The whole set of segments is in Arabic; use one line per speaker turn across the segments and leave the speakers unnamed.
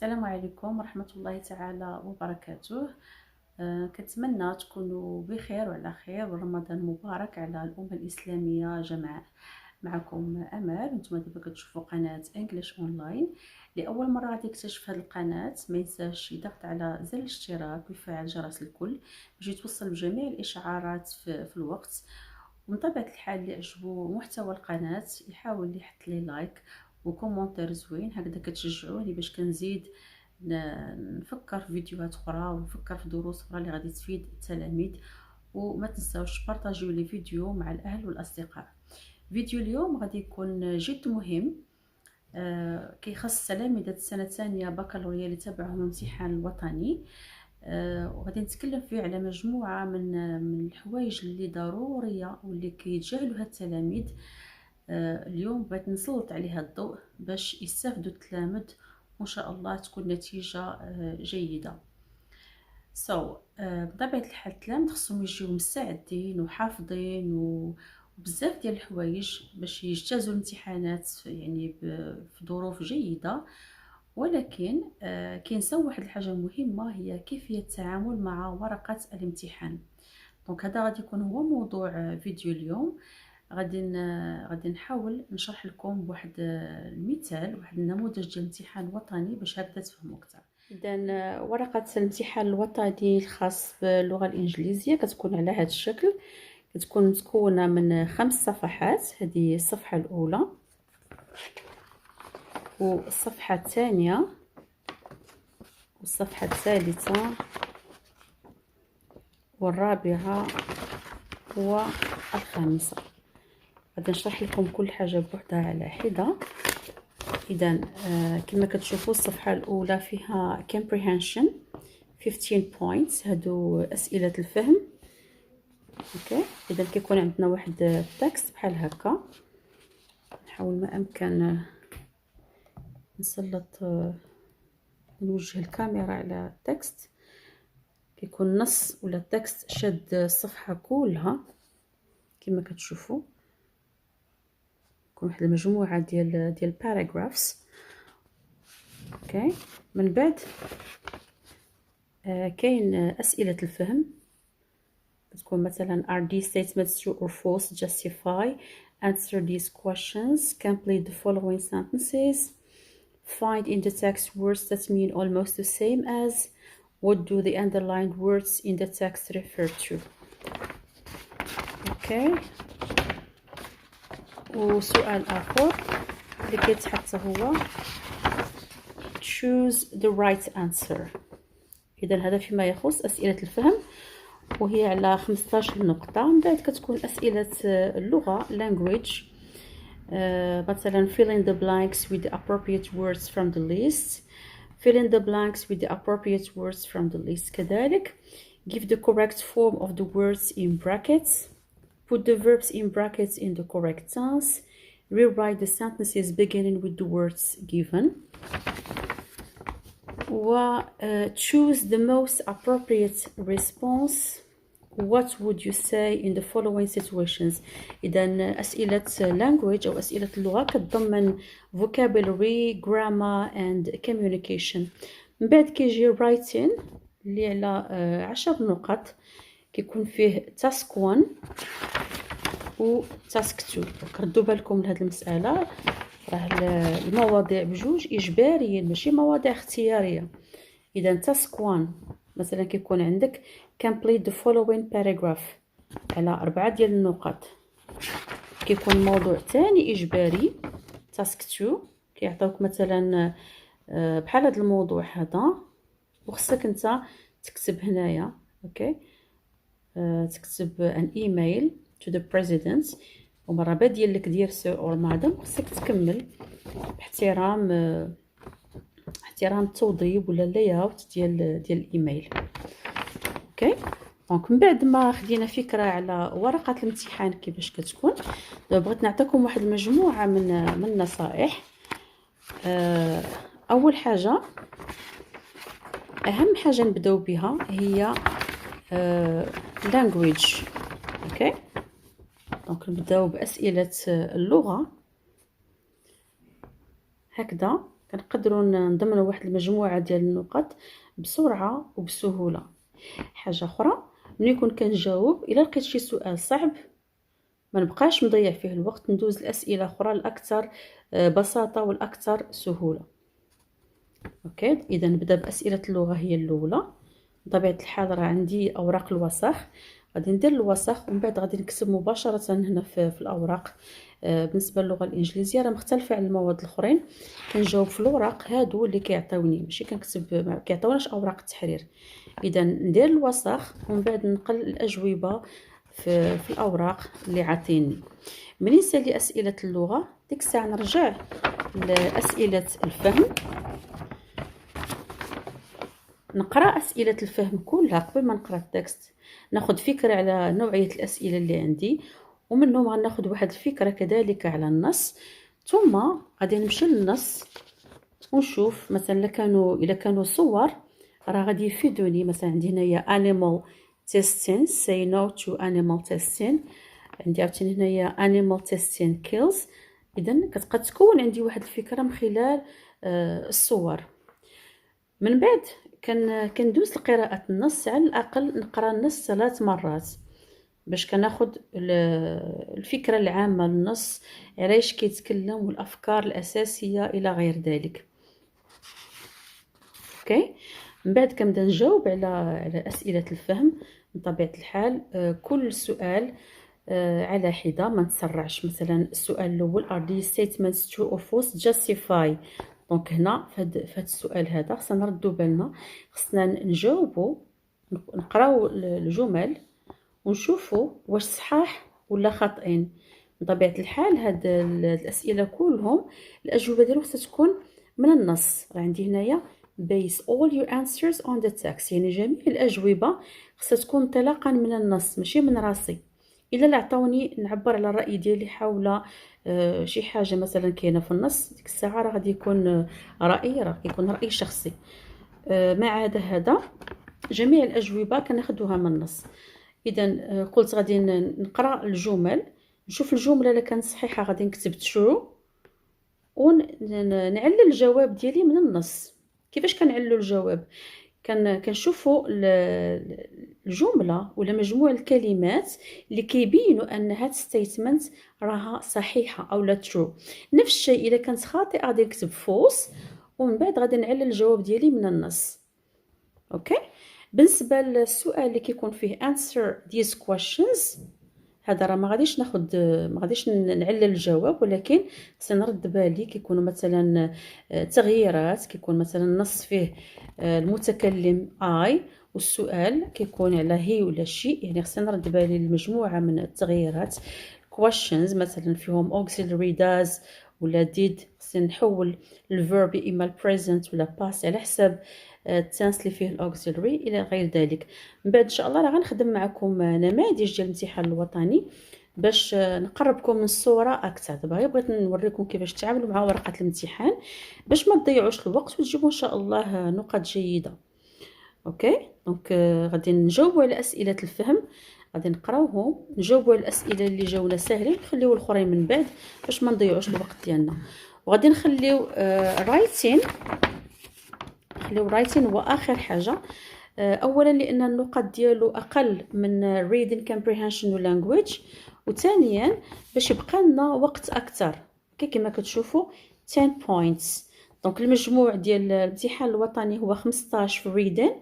السلام عليكم ورحمة الله تعالى وبركاته. كنتمنى تكونوا بخير وعلى خير، ورمضان مبارك على الأمة الإسلامية جمعاء. معكم أمل، وانتم دابا كتشوفوا قناة انجليش اونلاين. لأول مرة غادي يكتشف هذه القناة ما ينساش يضغط على زر الاشتراك ويفعل جرس الكل باش يتوصل بجميع الإشعارات في الوقت. ومن طبيعة الحال اللي عجبو محتوى القناة يحاول يحط لي لايك وكومنتير زوين، هكذا كتشجعوني باش كنزيد نفكر في فيديوهات اخرى ونفكر في دروس اخرى اللي غادي تفيد التلاميذ. وما تنساوش بارطاجيو لي فيديو مع الاهل والاصدقاء. فيديو اليوم غادي يكون جد مهم، كيخص تلاميذ السنه الثانيه بكالوريا اللي تابعهم الامتحان الوطني. وغادي نتكلم فيه على مجموعه من الحوايج اللي ضروريه واللي كيتجاهلوها التلاميذ. اليوم بغيت نسلط عليها الضوء باش يستافدوا التلاميذ وان شاء الله تكون نتيجه جيده. بطبيعه الحال التلاميذ خصهم يجيو مستعدين وحافظين وبزاف ديال الحوايج باش يجتازوا الامتحانات يعني في ظروف جيده. ولكن كينساو واحد الحاجه مهمه، هي كيفيه التعامل مع ورقه الامتحان. دونك هذا غادي يكون هو موضوع فيديو اليوم. غادي نحاول نشرح لكم بواحد المثال، واحد النموذج ديال الامتحان الوطني باش هكذا تفهموا اكثر. اذا ورقه الامتحان الوطني الخاص باللغه الانجليزيه كتكون على هذا الشكل، كتكون متكونه من 5 صفحات. هذه الصفحه الاولى والصفحه الثانيه والصفحه الثالثه والرابعه والخامسه. غادي نشرح لكم كل حاجه بوحدها على حده. اذا كما كتشوفوا الصفحه الاولى فيها comprehension 15 points، هادو اسئله الفهم. اوكي، اذا كيكون عندنا واحد التكست بحال هكا. نحاول ما امكن نسلط نوجه الكاميرا على التكست. كيكون نص ولا التكست شد الصفحه كلها كما كتشوفوا. واحد المجموعه ديال paragraphs. اوكي، من بعد كاين اسئله الفهم. تكون مثلا are these statements true or false, justify, answer these questions, complete the following sentences, find in the text words that mean almost the same as, what do the underlined words in the text refer to. اوكي، وسؤال آخر اللي كيتحط هو choose the right answer. إذا هذا فيما يخص أسئلة الفهم، وهي على 15 نقطة. من بعد كتكون أسئلة اللغة language. مثلا fill in the blanks with the appropriate words from the list. fill in the blanks with the appropriate words from the list. كذلك give the correct form of the words in brackets. Put the verbs in brackets in the correct tense. Rewrite the sentences beginning with the words given. Choose the most appropriate response. What would you say in the following situations? إذا أسئلة language أو أسئلة اللغة كتضمن vocabulary, grammar and communication. من بعد كيجي writing اللي على 10 نقط. كيكون فيه task 1 و task 2. ردوا بالكم لهاد المسألة، راه المواضيع بجوج إجباريين ماشي مواضيع اختيارية. إذا task 1 مثلا كيكون عندك complete the following paragraph على 4 ديال النقط. كيكون موضوع تاني إجباري task 2، كيعطيوك مثلا بحال هذا الموضوع هذا، وخصك انت تكتب هنايا. اوكي، تكتب an email to the president، ومره ديال لك دير سو اور مادام، خصك تكمل باحترام التوضيب ولا اللاياوت ديال الايميل. اوكي، دونك من بعد ما خدينا فكره على ورقه الامتحان كيفاش كتكون، دابا بغيت نعطيكم واحد المجموعه من النصائح. اول حاجه، اهم حاجه نبداو بها هي language. اوكي، دونك نبداو باسئله اللغه هكذا. كنقدروا نضمنوا واحد المجموعه ديال النقط بسرعه وبسهوله. حاجه اخرى، ملي كون كنجاوب الا لقيت شي سؤال صعب ما نبقاش نضيع فيه الوقت، ندوز الاسئله اخرى الاكثر بساطه والاكثر سهوله. اوكي، اذا نبدا باسئله اللغه هي الاولى. بطبيعه الحال راه عندي اوراق الوسخ، غادي ندير الوسخ ومن بعد غادي نكتب مباشره هنا في الاوراق. بالنسبه للغه الانجليزيه راه مختلفه على المواد الاخرين، كنجاوب في الاوراق هادو اللي كيعطيوني، ماشي كنكتب ما كيعطيوناش اوراق التحرير. اذا ندير الوسخ ومن بعد نقل الاجوبه في الاوراق اللي عاطيني. منين سالي اسئله اللغه ديك الساعه نرجع لاسئله الفهم، نقرا اسئله الفهم كلها قبل ما نقرا التكست، ناخذ فكره على نوعيه الاسئله اللي عندي، ومنهم غناخذ واحد الفكره كذلك على النص. ثم غادي نمشي للنص ونشوف مثلا الا كانوا صور راه غادي يفيدوني. مثلا عندي هنايا animal testing say no to animal testing، عندي عاوتاني هنايا animal testing kills. اذا كتبقى تكون عندي واحد الفكره من خلال الصور. من بعد كندوز لقراءة النص، على الأقل نقرأ النص 3 مرات باش كناخد الفكرة العامة للنص، علاش كيتكلم والأفكار الأساسية إلى غير ذلك. اوكي، من بعد كنبدا نجاوب على أسئلة الفهم. بطبيعة الحال كل سؤال على حدة، ما نتسرعش. مثلا السؤال الأول are these statements true or false justify. دونك هنا في هذا السؤال هذا خصنا نردوا بالنا، خصنا نجاوبوا نقراو الجمل ونشوفوا واش صحاح ولا خاطئين. بطبيعه الحال هاد الاسئله كلهم الاجوبه ديالهم خصها تكون من النص. راه عندي هنايا base all your answers on the text، يعني جميع الاجوبه خصها تكون انطلاقا من النص ماشي من راسي. الا لا عطاوني نعبر على الراي ديالي حول شي حاجه مثلا كاينه في النص، ديك الساعه راه غادي يكون راه يكون راي شخصي. ما عدا هذا جميع الاجوبه كناخذوها من النص. اذا قلت غادي نقرا الجمل، نشوف الجمله الا كانت صحيحه غادي نكتب true ونعلل الجواب ديالي من النص. كيفاش كنعللوا الجواب؟ كنشوفوا الجمله ولا مجموع الكلمات اللي كيبينوا ان هاد ستيتمنت راها صحيحه او لا ترو. نفس الشيء اذا كانت خاطئه غادي نكتب فولس ومن بعد غادي نعلل الجواب ديالي من النص. اوكي، بالنسبه للسؤال اللي كيكون فيه answer these questions، هذا راه ما غاديش نعلل الجواب، ولكن خصني نرد بالي كيكونوا مثلا تغييرات، كيكون مثلا النص فيه المتكلم I والسؤال كيكون على هي ولا شي، يعني خصني نرد بالي لمجموعه من التغييرات. questions مثلا فيهم auxiliary does ولا did، خصني نحول الفيرب اما البريزنت ولا past على حساب التنس اللي فيه الاوكسيلري الى غير ذلك. من بعد ان شاء الله راه غنخدم معكم نماذج ديال الامتحان الوطني باش نقربكم من الصوره اكثر. دابا بغيت نوريكم كيفاش تعاملوا مع ورقه الامتحان باش ما تضيعوش الوقت وتجيبوا ان شاء الله نقاط جيده. اوكي، دونك غادي نجاوبوا على اسئله الفهم، غادي نقراوهم نجاوبوا على الاسئله اللي جاونا ساهلين، نخليو الاخرين من بعد باش ما نضيعوش الوقت ديالنا. وغادي نخليو رايتين هو اخر حاجه. اولا لان النقاط ديالو اقل من reading comprehension و language، وثانيا باش يبقى لنا وقت اكثر. كما كتشوفوا 10 points. دونك المجموع ديال الامتحان الوطني هو 15 في reading،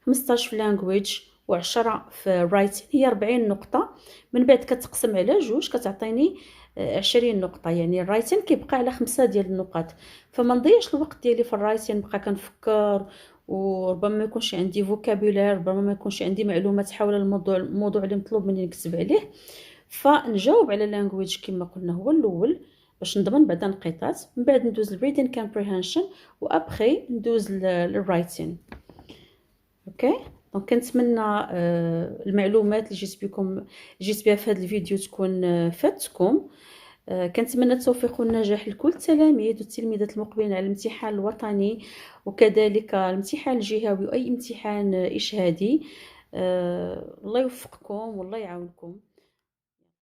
15 في language و10 في writing، هي 40 نقطه. من بعد كتقسم على جوج كتعطيني 20 نقطه، يعني الرايتين كيبقى على 5 ديال النقاط. فما نضيعش الوقت ديالي في الرايتين نبقى كنفكر، وربما ما يكونش عندي فوكابولير، ربما ما يكونش عندي معلومات حول الموضوع اللي مطلوب مني نكتب عليه. فنجاوب على لانجويج كما قلنا هو الاول باش نضمن بعدا نقيطات، من بعد ندوز للريدين كومبريهنشن وابخي ندوز للرايتين. اوكي، دونك كنتمنى المعلومات اللي جيت بها في هذا الفيديو تكون فاتكم. كنتمنى التوفيق والنجاح لكل التلاميذ والتلميذات المقبلين على الامتحان الوطني وكذلك الامتحان الجهوي واي امتحان اشهادي. الله يوفقكم والله يعاونكم.